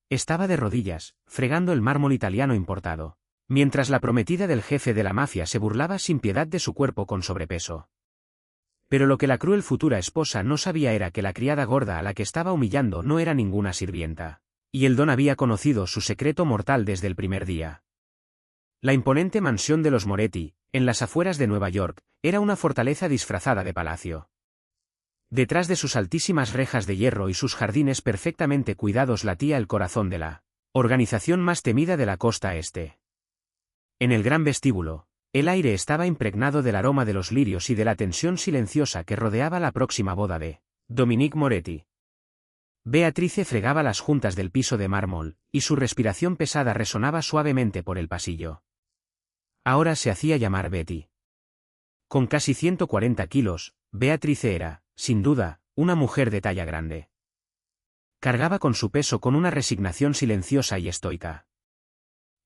Estaba de rodillas, fregando el mármol italiano importado, mientras la prometida del jefe de la mafia se burlaba sin piedad de su cuerpo con sobrepeso. Pero lo que la cruel futura esposa no sabía era que la criada gorda a la que estaba humillando no era ninguna sirvienta, y el don había conocido su secreto mortal desde el primer día. La imponente mansión de los Moretti, en las afueras de Nueva York, era una fortaleza disfrazada de palacio. Detrás de sus altísimas rejas de hierro y sus jardines perfectamente cuidados latía el corazón de la organización más temida de la costa este. En el gran vestíbulo, el aire estaba impregnado del aroma de los lirios y de la tensión silenciosa que rodeaba la próxima boda de Dominique Moretti. Beatrice fregaba las juntas del piso de mármol, y su respiración pesada resonaba suavemente por el pasillo. Ahora se hacía llamar Betty. Con casi 140 kilos, Beatrice era, sin duda, una mujer de talla grande. Cargaba con su peso con una resignación silenciosa y estoica.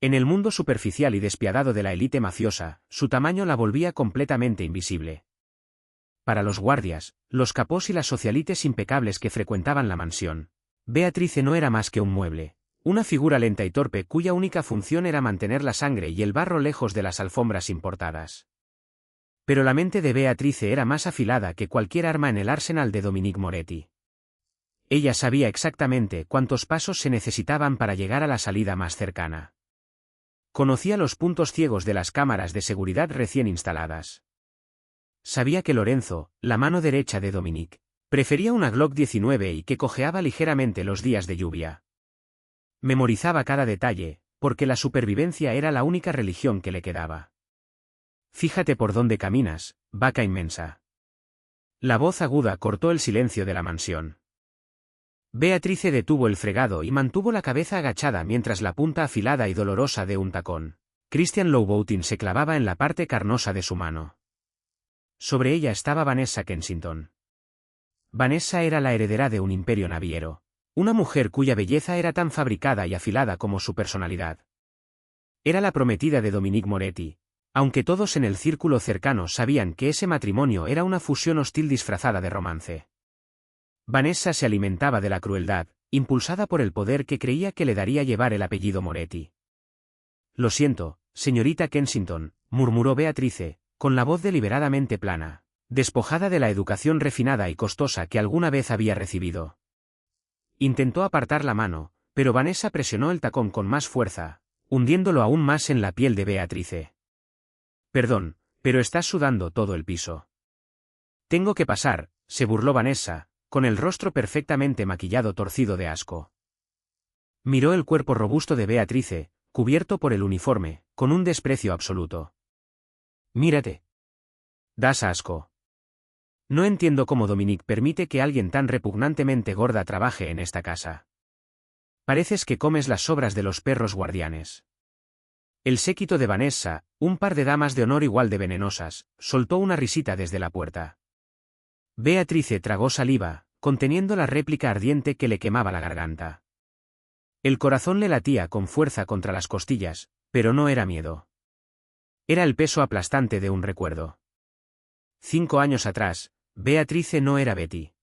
En el mundo superficial y despiadado de la élite mafiosa, su tamaño la volvía completamente invisible. Para los guardias, los capós y las socialites impecables que frecuentaban la mansión, Beatrice no era más que un mueble, una figura lenta y torpe cuya única función era mantener la sangre y el barro lejos de las alfombras importadas. Pero la mente de Beatrice era más afilada que cualquier arma en el arsenal de Dominique Moretti. Ella sabía exactamente cuántos pasos se necesitaban para llegar a la salida más cercana. Conocía los puntos ciegos de las cámaras de seguridad recién instaladas. Sabía que Lorenzo, la mano derecha de Dominique, prefería una Glock 19 y que cojeaba ligeramente los días de lluvia. Memorizaba cada detalle, porque la supervivencia era la única religión que le quedaba. Fíjate por dónde caminas, vaca inmensa. La voz aguda cortó el silencio de la mansión. Beatrice detuvo el fregado y mantuvo la cabeza agachada mientras la punta afilada y dolorosa de un tacón Christian Louboutin se clavaba en la parte carnosa de su mano. Sobre ella estaba Vanessa Kensington. Vanessa era la heredera de un imperio naviero, una mujer cuya belleza era tan fabricada y afilada como su personalidad. Era la prometida de Dominique Moretti, aunque todos en el círculo cercano sabían que ese matrimonio era una fusión hostil disfrazada de romance. Vanessa se alimentaba de la crueldad, impulsada por el poder que creía que le daría llevar el apellido Moretti. Lo siento, señorita Kensington, murmuró Beatrice, con la voz deliberadamente plana, despojada de la educación refinada y costosa que alguna vez había recibido. Intentó apartar la mano, pero Vanessa presionó el tacón con más fuerza, hundiéndolo aún más en la piel de Beatrice. Perdón, pero estás sudando todo el piso. Tengo que pasar, se burló Vanessa, con el rostro perfectamente maquillado torcido de asco. Miró el cuerpo robusto de Beatrice, cubierto por el uniforme, con un desprecio absoluto. Mírate. Das asco. No entiendo cómo Dominique permite que alguien tan repugnantemente gorda trabaje en esta casa. Pareces que comes las sobras de los perros guardianes. El séquito de Vanessa, un par de damas de honor igual de venenosas, soltó una risita desde la puerta. Beatrice tragó saliva, conteniendo la réplica ardiente que le quemaba la garganta. El corazón le latía con fuerza contra las costillas, pero no era miedo. Era el peso aplastante de un recuerdo. 5 años atrás, Beatrice no era Betty.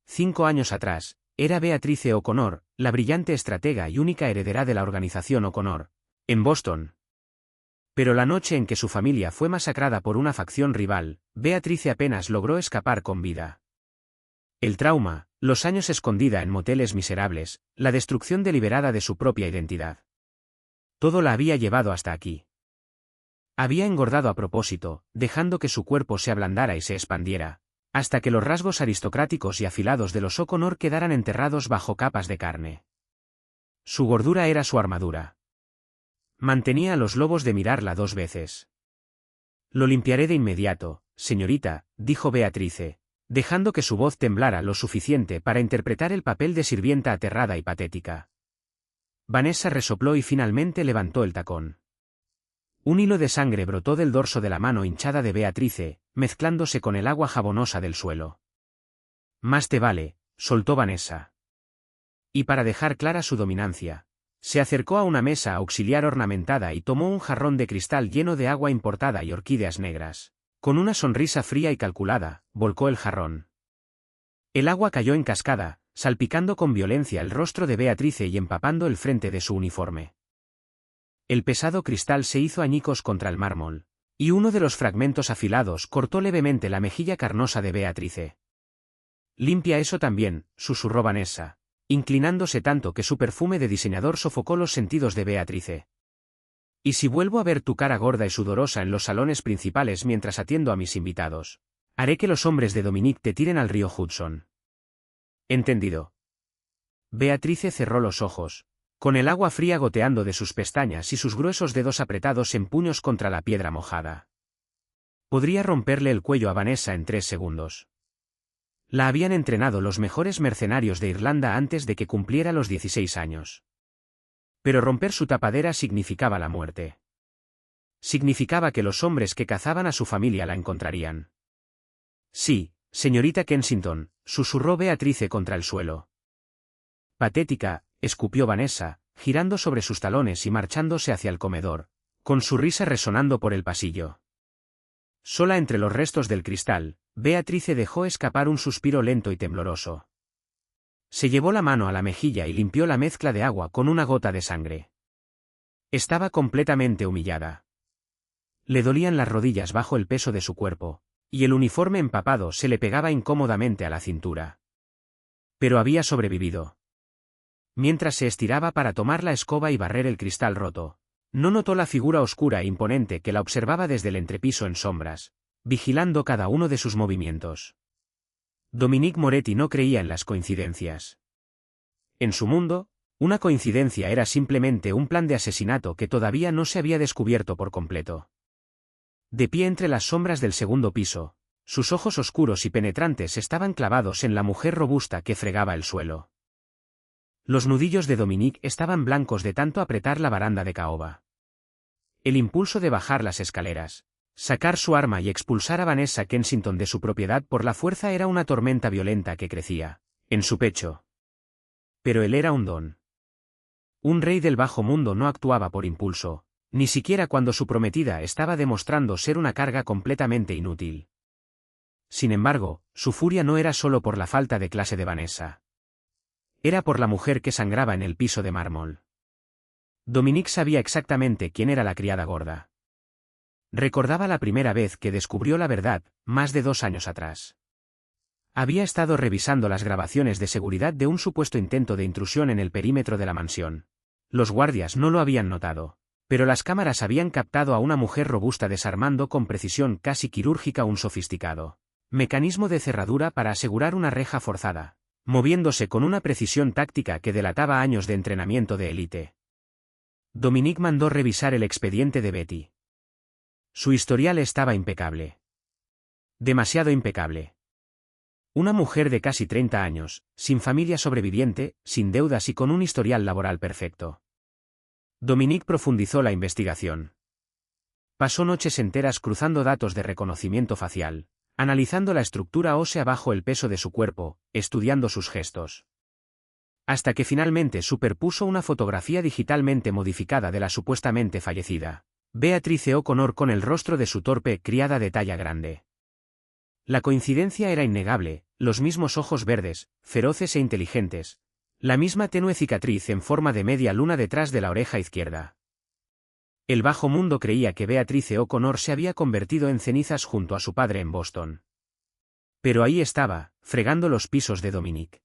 5 años atrás, era Beatrice O'Connor, la brillante estratega y única heredera de la organización O'Connor, en Boston. Pero la noche en que su familia fue masacrada por una facción rival, Beatrice apenas logró escapar con vida. El trauma, los años escondida en moteles miserables, la destrucción deliberada de su propia identidad. Todo la había llevado hasta aquí. Había engordado a propósito, dejando que su cuerpo se ablandara y se expandiera, hasta que los rasgos aristocráticos y afilados de los O'Connor quedaran enterrados bajo capas de carne. Su gordura era su armadura. Mantenía a los lobos de mirarla 2 veces. Lo limpiaré de inmediato, señorita, dijo Beatrice, dejando que su voz temblara lo suficiente para interpretar el papel de sirvienta aterrada y patética. Vanessa resopló y finalmente levantó el tacón. Un hilo de sangre brotó del dorso de la mano hinchada de Beatrice, mezclándose con el agua jabonosa del suelo. Más te vale, soltó Vanessa. Y para dejar clara su dominancia, se acercó a una mesa auxiliar ornamentada y tomó un jarrón de cristal lleno de agua importada y orquídeas negras. Con una sonrisa fría y calculada, volcó el jarrón. El agua cayó en cascada, salpicando con violencia el rostro de Beatrice y empapando el frente de su uniforme. El pesado cristal se hizo añicos contra el mármol, y uno de los fragmentos afilados cortó levemente la mejilla carnosa de Beatrice. «Limpia eso también», susurró Vanessa, inclinándose tanto que su perfume de diseñador sofocó los sentidos de Beatrice. «Y si vuelvo a ver tu cara gorda y sudorosa en los salones principales mientras atiendo a mis invitados, haré que los hombres de Dominique te tiren al río Hudson». «Entendido». Beatrice cerró los ojos, con el agua fría goteando de sus pestañas y sus gruesos dedos apretados en puños contra la piedra mojada. Podría romperle el cuello a Vanessa en 3 segundos. La habían entrenado los mejores mercenarios de Irlanda antes de que cumpliera los 16 años. Pero romper su tapadera significaba la muerte. Significaba que los hombres que cazaban a su familia la encontrarían. «Sí, señorita Kensington», susurró Beatrice contra el suelo. «Patética», escupió Vanessa, girando sobre sus talones y marchándose hacia el comedor, con su risa resonando por el pasillo. Sola entre los restos del cristal, Beatrice dejó escapar un suspiro lento y tembloroso. Se llevó la mano a la mejilla y limpió la mezcla de agua con una gota de sangre. Estaba completamente humillada. Le dolían las rodillas bajo el peso de su cuerpo, y el uniforme empapado se le pegaba incómodamente a la cintura. Pero había sobrevivido. Mientras se estiraba para tomar la escoba y barrer el cristal roto, no notó la figura oscura e imponente que la observaba desde el entrepiso en sombras, vigilando cada uno de sus movimientos. Dominique Moretti no creía en las coincidencias. En su mundo, una coincidencia era simplemente un plan de asesinato que todavía no se había descubierto por completo. De pie entre las sombras del segundo piso, sus ojos oscuros y penetrantes estaban clavados en la mujer robusta que fregaba el suelo. Los nudillos de Dominique estaban blancos de tanto apretar la baranda de caoba. El impulso de bajar las escaleras, sacar su arma y expulsar a Vanessa Kensington de su propiedad por la fuerza era una tormenta violenta que crecía en su pecho. Pero él era un don. Un rey del bajo mundo no actuaba por impulso, ni siquiera cuando su prometida estaba demostrando ser una carga completamente inútil. Sin embargo, su furia no era solo por la falta de clase de Vanessa. Era por la mujer que sangraba en el piso de mármol. Dominique sabía exactamente quién era la criada gorda. Recordaba la primera vez que descubrió la verdad, más de 2 años atrás. Había estado revisando las grabaciones de seguridad de un supuesto intento de intrusión en el perímetro de la mansión. Los guardias no lo habían notado, pero las cámaras habían captado a una mujer robusta desarmando con precisión casi quirúrgica un sofisticado mecanismo de cerradura para asegurar una reja forzada, moviéndose con una precisión táctica que delataba años de entrenamiento de élite. Dominique mandó revisar el expediente de Betty. Su historial estaba impecable. Demasiado impecable. Una mujer de casi 30 años, sin familia sobreviviente, sin deudas y con un historial laboral perfecto. Dominique profundizó la investigación. Pasó noches enteras cruzando datos de reconocimiento facial, analizando la estructura ósea bajo el peso de su cuerpo, estudiando sus gestos. Hasta que finalmente superpuso una fotografía digitalmente modificada de la supuestamente fallecida Beatrice O'Connor con el rostro de su torpe criada de talla grande. La coincidencia era innegable, los mismos ojos verdes, feroces e inteligentes, la misma tenue cicatriz en forma de media luna detrás de la oreja izquierda. El bajo mundo creía que Beatrice O'Connor se había convertido en cenizas junto a su padre en Boston. Pero ahí estaba, fregando los pisos de Dominique.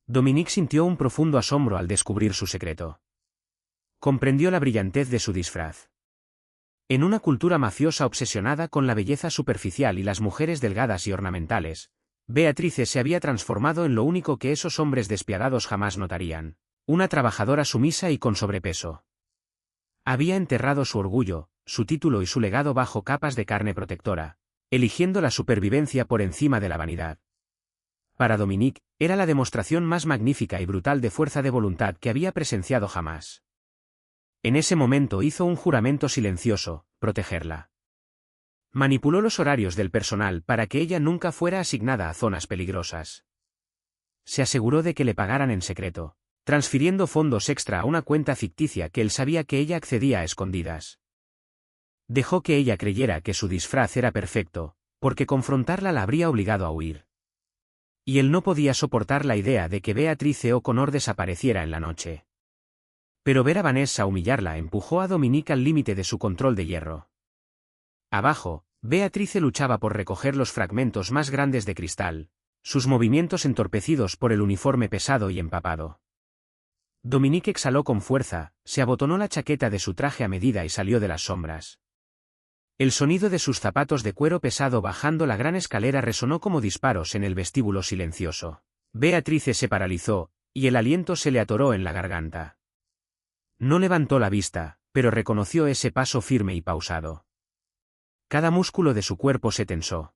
Dominique sintió un profundo asombro al descubrir su secreto. Comprendió la brillantez de su disfraz. En una cultura mafiosa obsesionada con la belleza superficial y las mujeres delgadas y ornamentales, Beatrice se había transformado en lo único que esos hombres despiadados jamás notarían: una trabajadora sumisa y con sobrepeso. Había enterrado su orgullo, su título y su legado bajo capas de carne protectora, eligiendo la supervivencia por encima de la vanidad. Para Dominique, era la demostración más magnífica y brutal de fuerza de voluntad que había presenciado jamás. En ese momento hizo un juramento silencioso: protegerla. Manipuló los horarios del personal para que ella nunca fuera asignada a zonas peligrosas. Se aseguró de que le pagaran en secreto, transfiriendo fondos extra a una cuenta ficticia que él sabía que ella accedía a escondidas. Dejó que ella creyera que su disfraz era perfecto, porque confrontarla la habría obligado a huir. y él no podía soportar la idea de que Beatrice O'Connor desapareciera en la noche. Pero ver a Vanessa humillarla empujó a Dominique al límite de su control de hierro. Abajo, Beatrice luchaba por recoger los fragmentos más grandes de cristal, sus movimientos entorpecidos por el uniforme pesado y empapado. Dominique exhaló con fuerza, se abotonó la chaqueta de su traje a medida y salió de las sombras. El sonido de sus zapatos de cuero pesado bajando la gran escalera resonó como disparos en el vestíbulo silencioso. Beatrice se paralizó, y el aliento se le atoró en la garganta. No levantó la vista, pero reconoció ese paso firme y pausado. Cada músculo de su cuerpo se tensó.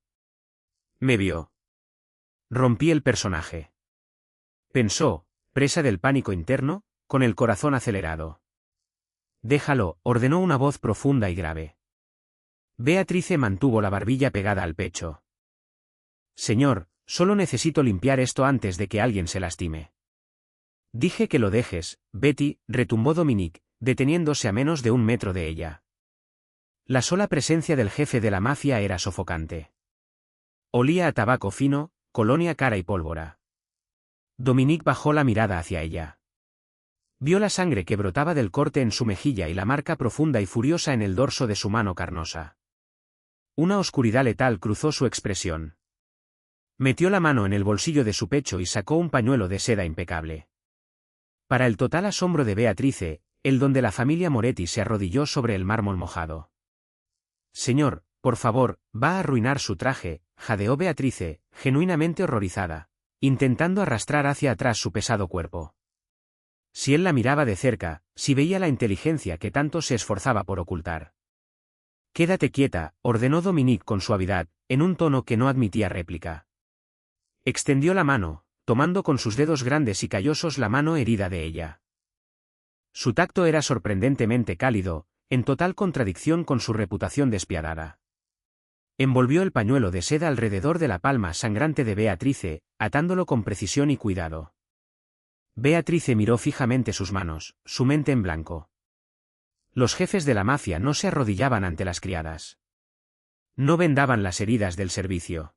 Me vio. Rompí el personaje. Pensó, presa del pánico interno, con el corazón acelerado. Déjalo, ordenó una voz profunda y grave. Beatrice mantuvo la barbilla pegada al pecho. Señor, solo necesito limpiar esto antes de que alguien se lastime. Dije que lo dejes, Betty, retumbó Dominique, deteniéndose a menos de 1 metro de ella. La sola presencia del jefe de la mafia era sofocante. Olía a tabaco fino, colonia cara y pólvora. Dominique bajó la mirada hacia ella. Vio la sangre que brotaba del corte en su mejilla y la marca profunda y furiosa en el dorso de su mano carnosa. Una oscuridad letal cruzó su expresión. Metió la mano en el bolsillo de su pecho y sacó un pañuelo de seda impecable. Para el total asombro de Beatrice, el don de la familia Moretti se arrodilló sobre el mármol mojado. Señor, por favor, va a arruinar su traje, jadeó Beatrice, genuinamente horrorizada, intentando arrastrar hacia atrás su pesado cuerpo. Si él la miraba de cerca, si veía la inteligencia que tanto se esforzaba por ocultar. Quédate quieta, ordenó Dominique con suavidad, en un tono que no admitía réplica. Extendió la mano, tomando con sus dedos grandes y callosos la mano herida de ella. Su tacto era sorprendentemente cálido, en total contradicción con su reputación despiadada. Envolvió el pañuelo de seda alrededor de la palma sangrante de Beatrice, atándolo con precisión y cuidado. Beatrice miró fijamente sus manos, su mente en blanco. Los jefes de la mafia no se arrodillaban ante las criadas. No vendaban las heridas del servicio.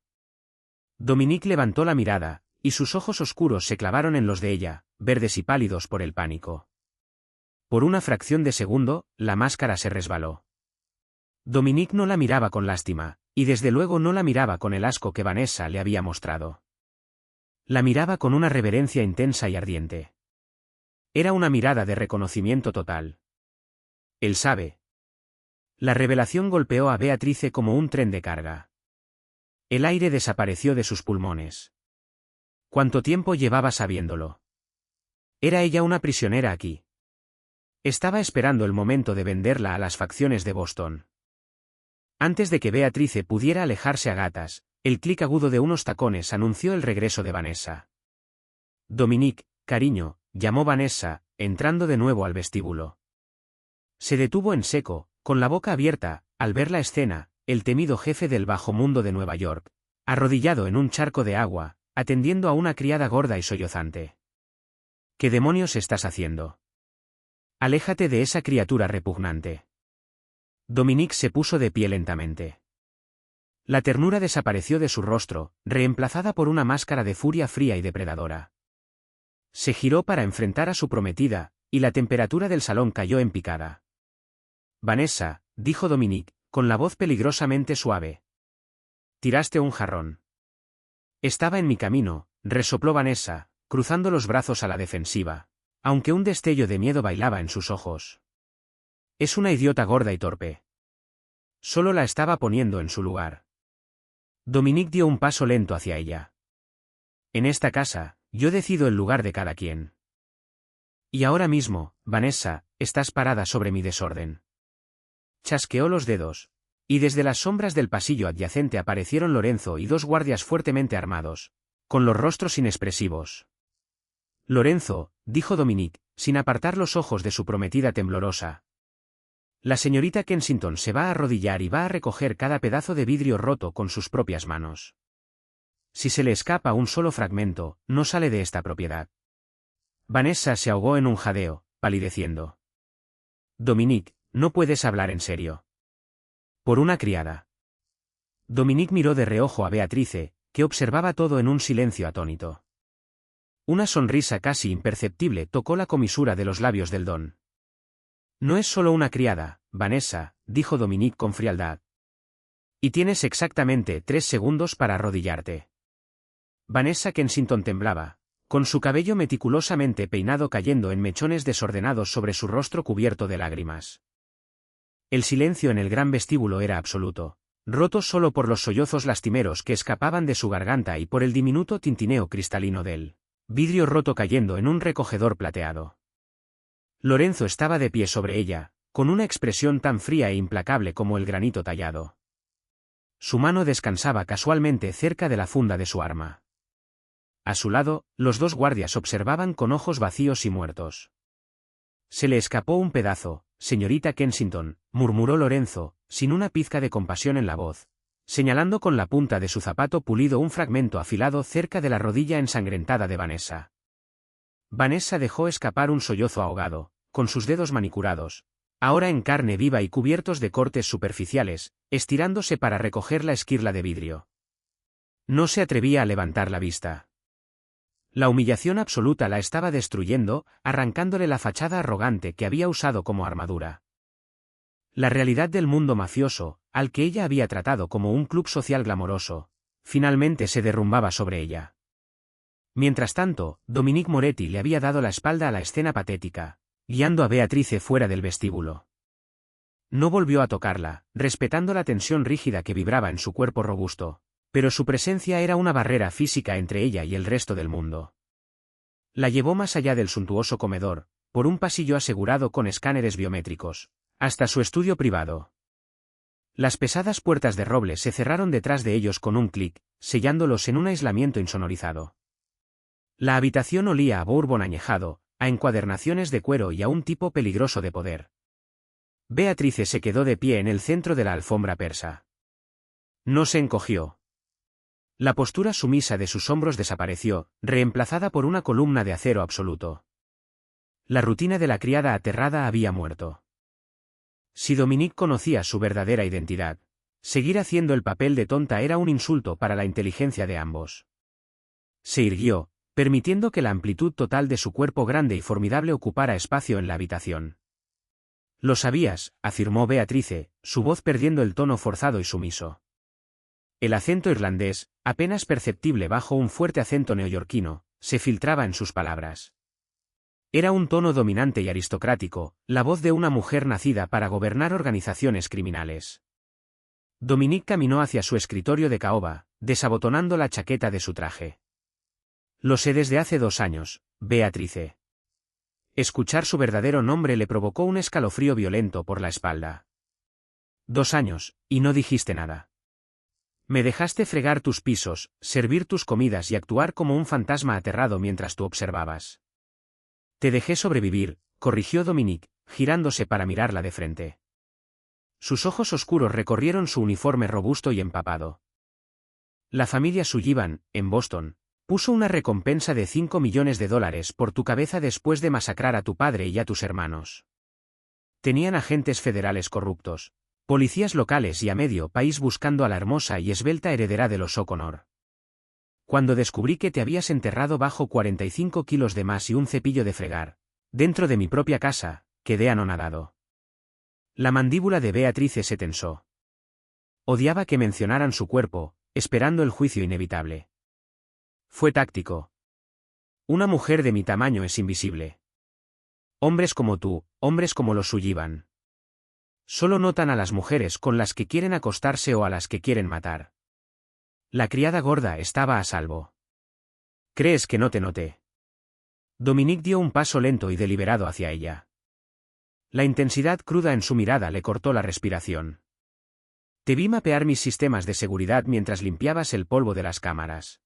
Dominique levantó la mirada, y sus ojos oscuros se clavaron en los de ella, verdes y pálidos por el pánico. Por una fracción de segundo, la máscara se resbaló. Dominique no la miraba con lástima, y desde luego no la miraba con el asco que Vanessa le había mostrado. La miraba con una reverencia intensa y ardiente. Era una mirada de reconocimiento total. Él sabe. La revelación golpeó a Beatrice como un tren de carga. El aire desapareció de sus pulmones. ¿Cuánto tiempo llevaba sabiéndolo? Era ella una prisionera aquí. Estaba esperando el momento de venderla a las facciones de Boston. Antes de que Beatrice pudiera alejarse a gatas, el clic agudo de unos tacones anunció el regreso de Vanessa. Dominique, cariño, llamó Vanessa, entrando de nuevo al vestíbulo. Se detuvo en seco, con la boca abierta, al ver la escena, el temido jefe del bajo mundo de Nueva York, arrodillado en un charco de agua, atendiendo a una criada gorda y sollozante. ¿Qué demonios estás haciendo? Aléjate de esa criatura repugnante. Dominique se puso de pie lentamente. La ternura desapareció de su rostro, reemplazada por una máscara de furia fría y depredadora. Se giró para enfrentar a su prometida, y la temperatura del salón cayó en picada. Vanessa, dijo Dominique, con la voz peligrosamente suave. Tiraste un jarrón. Estaba en mi camino, resopló Vanessa, cruzando los brazos a la defensiva, aunque un destello de miedo bailaba en sus ojos. Es una idiota gorda y torpe. Solo la estaba poniendo en su lugar. Dominique dio un paso lento hacia ella. En esta casa, yo decido el lugar de cada quien. Y ahora mismo, Vanessa, estás parada sobre mi desorden. Chasqueó los dedos, y desde las sombras del pasillo adyacente aparecieron Lorenzo y 2 guardias fuertemente armados, con los rostros inexpresivos. Lorenzo, dijo Dominique, sin apartar los ojos de su prometida temblorosa. La señorita Kensington se va a arrodillar y va a recoger cada pedazo de vidrio roto con sus propias manos. Si se le escapa un solo fragmento, no sale de esta propiedad. Vanessa se ahogó en un jadeo, palideciendo. Dominique, no puedes hablar en serio. Por una criada. Dominique miró de reojo a Beatrice, que observaba todo en un silencio atónito. Una sonrisa casi imperceptible tocó la comisura de los labios del don. No es solo una criada, Vanessa, dijo Dominique con frialdad. Y tienes exactamente 3 segundos para arrodillarte. Vanessa Kensington temblaba, con su cabello meticulosamente peinado cayendo en mechones desordenados sobre su rostro cubierto de lágrimas. El silencio en el gran vestíbulo era absoluto, roto solo por los sollozos lastimeros que escapaban de su garganta y por el diminuto tintineo cristalino del vidrio roto cayendo en un recogedor plateado. Lorenzo estaba de pie sobre ella, con una expresión tan fría e implacable como el granito tallado. Su mano descansaba casualmente cerca de la funda de su arma. A su lado, los 2 guardias observaban con ojos vacíos y muertos. Se le escapó un pedazo, señorita Kensington, murmuró Lorenzo, sin una pizca de compasión en la voz, señalando con la punta de su zapato pulido un fragmento afilado cerca de la rodilla ensangrentada de Vanessa. Vanessa dejó escapar un sollozo ahogado, con sus dedos manicurados, ahora en carne viva y cubiertos de cortes superficiales, estirándose para recoger la esquirla de vidrio. No se atrevía a levantar la vista. La humillación absoluta la estaba destruyendo, arrancándole la fachada arrogante que había usado como armadura. La realidad del mundo mafioso, al que ella había tratado como un club social glamoroso, finalmente se derrumbaba sobre ella. Mientras tanto, Dominique Moretti le había dado la espalda a la escena patética, guiando a Beatrice fuera del vestíbulo. No volvió a tocarla, respetando la tensión rígida que vibraba en su cuerpo robusto, pero su presencia era una barrera física entre ella y el resto del mundo. La llevó más allá del suntuoso comedor, por un pasillo asegurado con escáneres biométricos, hasta su estudio privado. Las pesadas puertas de roble se cerraron detrás de ellos con un clic, sellándolos en un aislamiento insonorizado. La habitación olía a bourbon añejado, a encuadernaciones de cuero y a un tipo peligroso de poder. Beatrice se quedó de pie en el centro de la alfombra persa. No se encogió. La postura sumisa de sus hombros desapareció, reemplazada por una columna de acero absoluto. La rutina de la criada aterrada había muerto. Si Dominique conocía su verdadera identidad, seguir haciendo el papel de tonta era un insulto para la inteligencia de ambos. Se irguió, permitiendo que la amplitud total de su cuerpo grande y formidable ocupara espacio en la habitación. Lo sabías, afirmó Beatrice, su voz perdiendo el tono forzado y sumiso. El acento irlandés, apenas perceptible bajo un fuerte acento neoyorquino, se filtraba en sus palabras. Era un tono dominante y aristocrático, la voz de una mujer nacida para gobernar organizaciones criminales. Dominique caminó hacia su escritorio de caoba, desabotonando la chaqueta de su traje. Lo sé desde hace 2 años, Beatrice. Escuchar su verdadero nombre le provocó un escalofrío violento por la espalda. 2 años, y no dijiste nada. Me dejaste fregar tus pisos, servir tus comidas y actuar como un fantasma aterrado mientras tú observabas. Te dejé sobrevivir, corrigió Dominique, girándose para mirarla de frente. Sus ojos oscuros recorrieron su uniforme robusto y empapado. La familia Sullivan, en Boston, puso una recompensa de $5 millones por tu cabeza después de masacrar a tu padre y a tus hermanos. Tenían agentes federales corruptos, policías locales y a medio país buscando a la hermosa y esbelta heredera de los O'Connor. Cuando descubrí que te habías enterrado bajo 45 kilos de más y un cepillo de fregar, dentro de mi propia casa, quedé anonadado. La mandíbula de Beatrice se tensó. Odiaba que mencionaran su cuerpo, esperando el juicio inevitable. Fue táctico. Una mujer de mi tamaño es invisible. Hombres como tú, hombres como los Sullivan. Solo notan a las mujeres con las que quieren acostarse o a las que quieren matar. La criada gorda estaba a salvo. ¿Crees que no te noté? Dominique dio un paso lento y deliberado hacia ella. La intensidad cruda en su mirada le cortó la respiración. Te vi mapear mis sistemas de seguridad mientras limpiabas el polvo de las cámaras.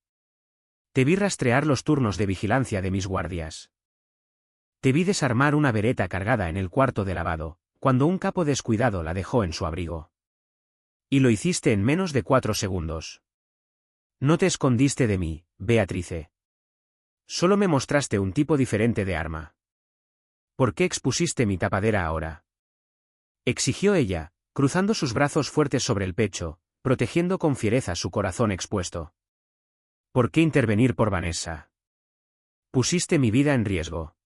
Te vi rastrear los turnos de vigilancia de mis guardias. Te vi desarmar una bereta cargada en el cuarto de lavado, cuando un capo descuidado la dejó en su abrigo. Y lo hiciste en menos de 4 segundos. No te escondiste de mí, Beatrice. Solo me mostraste un tipo diferente de arma. ¿Por qué expusiste mi tapadera ahora? Exigió ella, cruzando sus brazos fuertes sobre el pecho, protegiendo con fiereza su corazón expuesto. ¿Por qué intervenir por Vanessa? Pusiste mi vida en riesgo.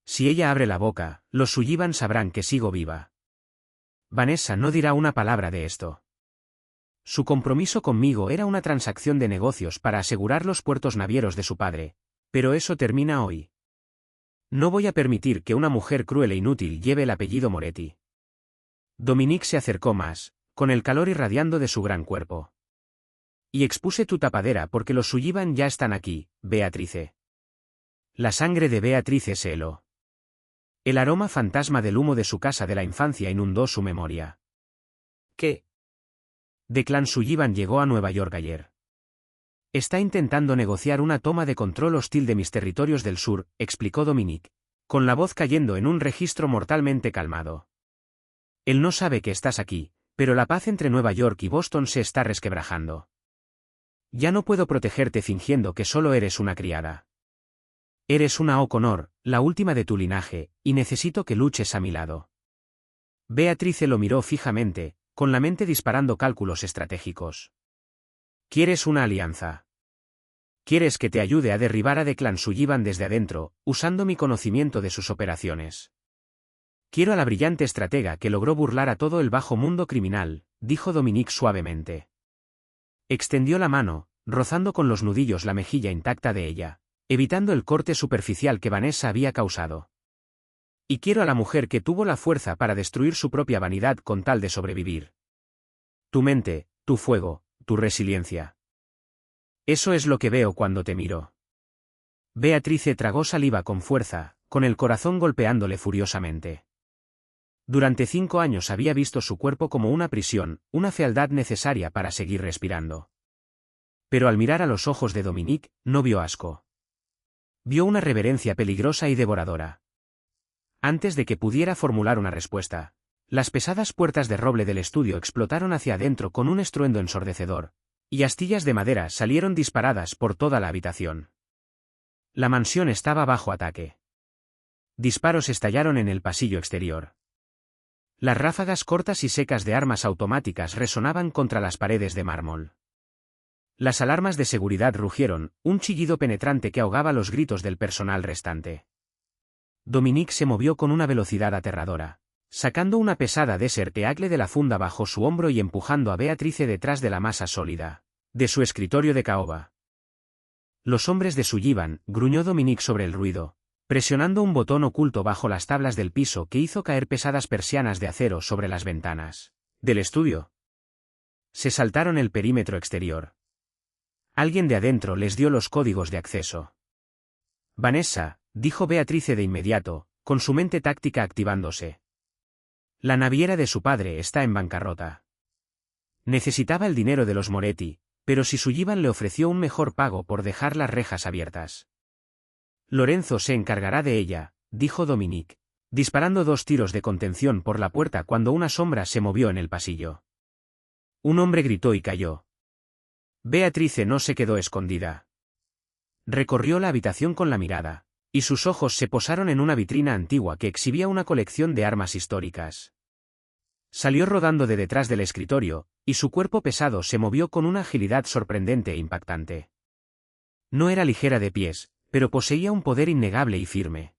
Si ella abre la boca, los Sullivan sabrán que sigo viva. Vanessa no dirá una palabra de esto. Su compromiso conmigo era una transacción de negocios para asegurar los puertos navieros de su padre, pero eso termina hoy. No voy a permitir que una mujer cruel e inútil lleve el apellido Moretti. Dominique se acercó más, con el calor irradiando de su gran cuerpo. Y expuse tu tapadera porque los Sullivan ya están aquí, Beatrice. La sangre de Beatrice se heló. El aroma fantasma del humo de su casa de la infancia inundó su memoria. ¿Qué? Declan Sullivan llegó a Nueva York ayer. Está intentando negociar una toma de control hostil de mis territorios del sur, explicó Dominique, con la voz cayendo en un registro mortalmente calmado. Él no sabe que estás aquí, pero la paz entre Nueva York y Boston se está resquebrajando. Ya no puedo protegerte fingiendo que solo eres una criada. Eres una O'Connor, la última de tu linaje, y necesito que luches a mi lado. Beatrice lo miró fijamente, con la mente disparando cálculos estratégicos. ¿Quieres una alianza? ¿Quieres que te ayude a derribar a Declan Sullivan desde adentro, usando mi conocimiento de sus operaciones? Quiero a la brillante estratega que logró burlar a todo el bajo mundo criminal, dijo Dominique suavemente. Extendió la mano, rozando con los nudillos la mejilla intacta de ella, evitando el corte superficial que Vanessa había causado. Y quiero a la mujer que tuvo la fuerza para destruir su propia vanidad con tal de sobrevivir. Tu mente, tu fuego, tu resiliencia. Eso es lo que veo cuando te miro. Beatrice tragó saliva con fuerza, con el corazón golpeándole furiosamente. Durante 5 años había visto su cuerpo como una prisión, una fealdad necesaria para seguir respirando. Pero al mirar a los ojos de Dominique, no vio asco. Vio una reverencia peligrosa y devoradora. Antes de que pudiera formular una respuesta, las pesadas puertas de roble del estudio explotaron hacia adentro con un estruendo ensordecedor, y astillas de madera salieron disparadas por toda la habitación. La mansión estaba bajo ataque. Disparos estallaron en el pasillo exterior. Las ráfagas cortas y secas de armas automáticas resonaban contra las paredes de mármol. Las alarmas de seguridad rugieron, un chillido penetrante que ahogaba los gritos del personal restante. Dominique se movió con una velocidad aterradora, sacando una pesada Desert Eagle de la funda bajo su hombro y empujando a Beatrice detrás de la masa sólida de su escritorio de caoba. Los hombres de Sullivan, gruñó Dominique sobre el ruido, presionando un botón oculto bajo las tablas del piso que hizo caer pesadas persianas de acero sobre las ventanas del estudio. Se saltaron el perímetro exterior. Alguien de adentro les dio los códigos de acceso. Vanessa, dijo Beatrice de inmediato, con su mente táctica activándose. La naviera de su padre está en bancarrota. Necesitaba el dinero de los Moretti, pero si Sullivan le ofreció un mejor pago por dejar las rejas abiertas. Lorenzo se encargará de ella, dijo Dominique, disparando 2 tiros de contención por la puerta cuando una sombra se movió en el pasillo. Un hombre gritó y cayó. Beatrice no se quedó escondida. Recorrió la habitación con la mirada, y sus ojos se posaron en una vitrina antigua que exhibía una colección de armas históricas. Salió rodando de detrás del escritorio, y su cuerpo pesado se movió con una agilidad sorprendente e impactante. No era ligera de pies, pero poseía un poder innegable y firme.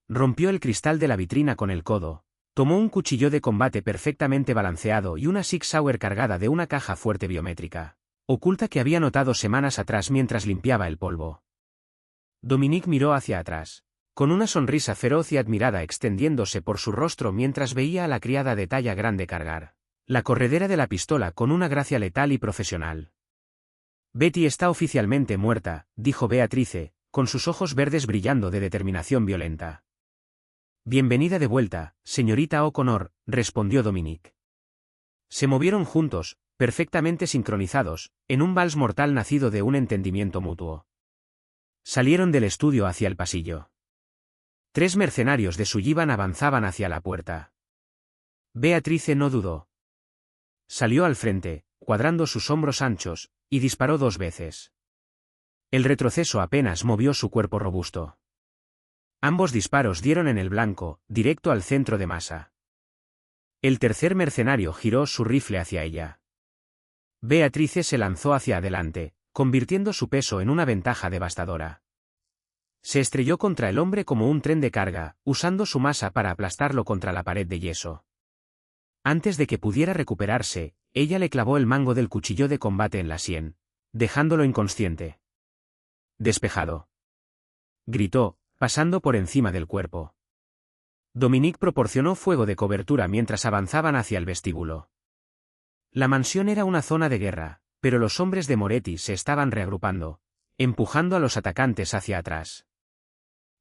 Rompió el cristal de la vitrina con el codo, tomó un cuchillo de combate perfectamente balanceado y una Sig Sauer cargada de una caja fuerte biométrica, oculta que había notado semanas atrás mientras limpiaba el polvo. Dominique miró hacia atrás, con una sonrisa feroz y admirada extendiéndose por su rostro mientras veía a la criada de talla grande cargar la corredera de la pistola con una gracia letal y profesional. Betty está oficialmente muerta, dijo Beatrice, con sus ojos verdes brillando de determinación violenta. Bienvenida de vuelta, señorita O'Connor, respondió Dominique. Se movieron juntos, perfectamente sincronizados, en un vals mortal nacido de un entendimiento mutuo. Salieron del estudio hacia el pasillo. 3 mercenarios de Sullivan avanzaban hacia la puerta. Beatrice no dudó. Salió al frente, cuadrando sus hombros anchos, y disparó 2 veces. El retroceso apenas movió su cuerpo robusto. Ambos disparos dieron en el blanco, directo al centro de masa. El tercer mercenario giró su rifle hacia ella. Beatrice se lanzó hacia adelante, convirtiendo su peso en una ventaja devastadora. Se estrelló contra el hombre como un tren de carga, usando su masa para aplastarlo contra la pared de yeso. Antes de que pudiera recuperarse, ella le clavó el mango del cuchillo de combate en la sien, dejándolo inconsciente. «Despejado», gritó, pasando por encima del cuerpo. Dominique proporcionó fuego de cobertura mientras avanzaban hacia el vestíbulo. La mansión era una zona de guerra, pero los hombres de Moretti se estaban reagrupando, empujando a los atacantes hacia atrás.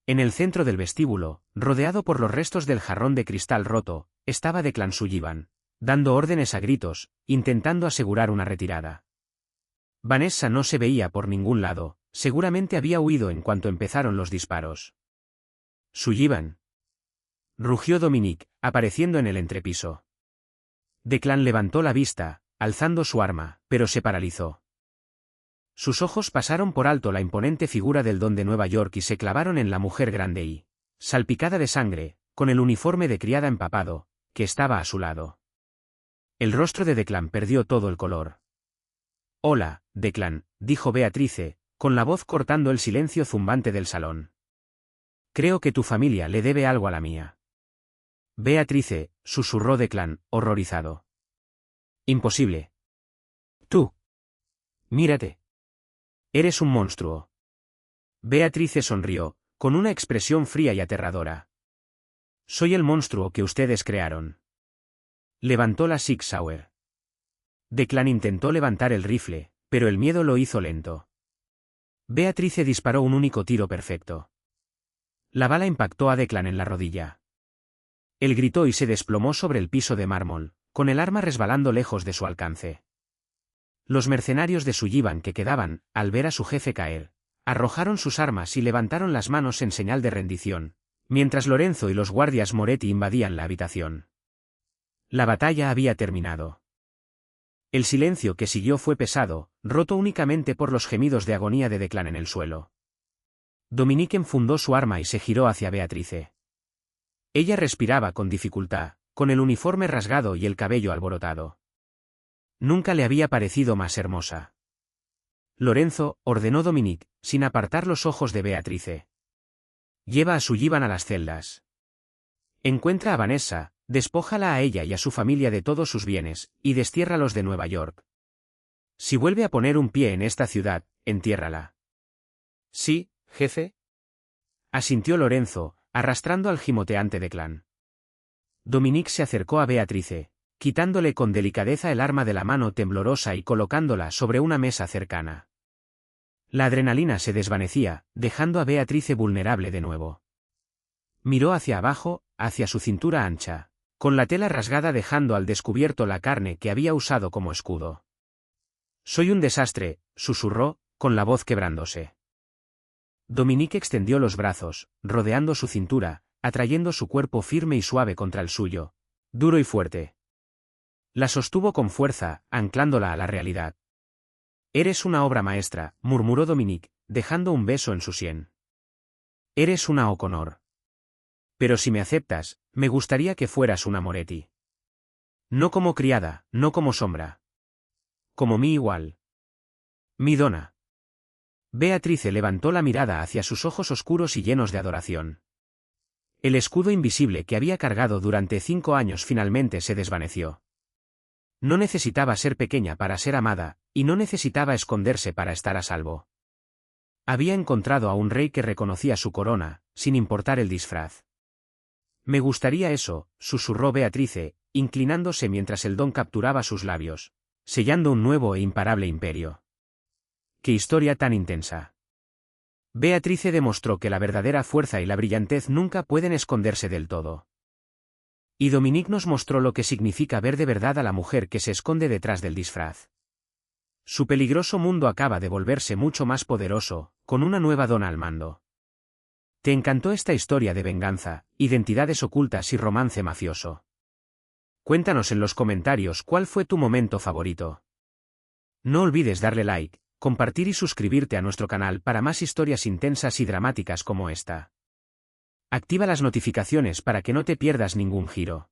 En el centro del vestíbulo, rodeado por los restos del jarrón de cristal roto, estaba Declan Sullivan, dando órdenes a gritos, intentando asegurar una retirada. Vanessa no se veía por ningún lado, seguramente había huido en cuanto empezaron los disparos. «Sullivan», rugió Dominique, apareciendo en el entrepiso. Declan levantó la vista, alzando su arma, pero se paralizó. Sus ojos pasaron por alto la imponente figura del don de Nueva York y se clavaron en la mujer grande y, salpicada de sangre, con el uniforme de criada empapado, que estaba a su lado. El rostro de Declan perdió todo el color. «Hola, Declan», dijo Beatrice, con la voz cortando el silencio zumbante del salón. «Creo que tu familia le debe algo a la mía». «Beatrice», susurró Declan, horrorizado. «Imposible. Tú. Mírate. Eres un monstruo». Beatrice sonrió, con una expresión fría y aterradora. «Soy el monstruo que ustedes crearon». Levantó la Sig Sauer. Declan intentó levantar el rifle, pero el miedo lo hizo lento. Beatrice disparó un único tiro perfecto. La bala impactó a Declan en la rodilla. Él gritó y se desplomó sobre el piso de mármol, con el arma resbalando lejos de su alcance. Los mercenarios de Sullivan que quedaban, al ver a su jefe caer, arrojaron sus armas y levantaron las manos en señal de rendición, mientras Lorenzo y los guardias Moretti invadían la habitación. La batalla había terminado. El silencio que siguió fue pesado, roto únicamente por los gemidos de agonía de Declan en el suelo. Dominique enfundó su arma y se giró hacia Beatrice. Ella respiraba con dificultad, con el uniforme rasgado y el cabello alborotado. Nunca le había parecido más hermosa. «Lorenzo», ordenó Dominique, sin apartar los ojos de Beatrice. «Lleva a Sullivan a las celdas. Encuentra a Vanessa, despójala a ella y a su familia de todos sus bienes, y destiérralos de Nueva York. Si vuelve a poner un pie en esta ciudad, entiérrala». «Sí, jefe», asintió Lorenzo, arrastrando al gimoteante Declan. Dominique se acercó a Beatrice, quitándole con delicadeza el arma de la mano temblorosa y colocándola sobre una mesa cercana. La adrenalina se desvanecía, dejando a Beatrice vulnerable de nuevo. Miró hacia abajo, hacia su cintura ancha, con la tela rasgada dejando al descubierto la carne que había usado como escudo. «Soy un desastre», susurró, con la voz quebrándose. Dominique extendió los brazos, rodeando su cintura, atrayendo su cuerpo firme y suave contra el suyo, duro y fuerte. La sostuvo con fuerza, anclándola a la realidad. «Eres una obra maestra», murmuró Dominique, dejando un beso en su sien. «Eres una O'Connor. Pero si me aceptas, me gustaría que fueras una Moretti. No como criada, no como sombra. Como mi igual. Mi dona». Beatrice levantó la mirada hacia sus ojos oscuros y llenos de adoración. El escudo invisible que había cargado durante 5 años finalmente se desvaneció. No necesitaba ser pequeña para ser amada, y no necesitaba esconderse para estar a salvo. Había encontrado a un rey que reconocía su corona, sin importar el disfraz. «Me gustaría eso», susurró Beatrice, inclinándose mientras el don capturaba sus labios, sellando un nuevo e imparable imperio. ¡Qué historia tan intensa! Beatrice demostró que la verdadera fuerza y la brillantez nunca pueden esconderse del todo. Y Dominique nos mostró lo que significa ver de verdad a la mujer que se esconde detrás del disfraz. Su peligroso mundo acaba de volverse mucho más poderoso, con una nueva dona al mando. ¿Te encantó esta historia de venganza, identidades ocultas y romance mafioso? Cuéntanos en los comentarios cuál fue tu momento favorito. No olvides darle like, compartir y suscribirte a nuestro canal para más historias intensas y dramáticas como esta. Activa las notificaciones para que no te pierdas ningún giro.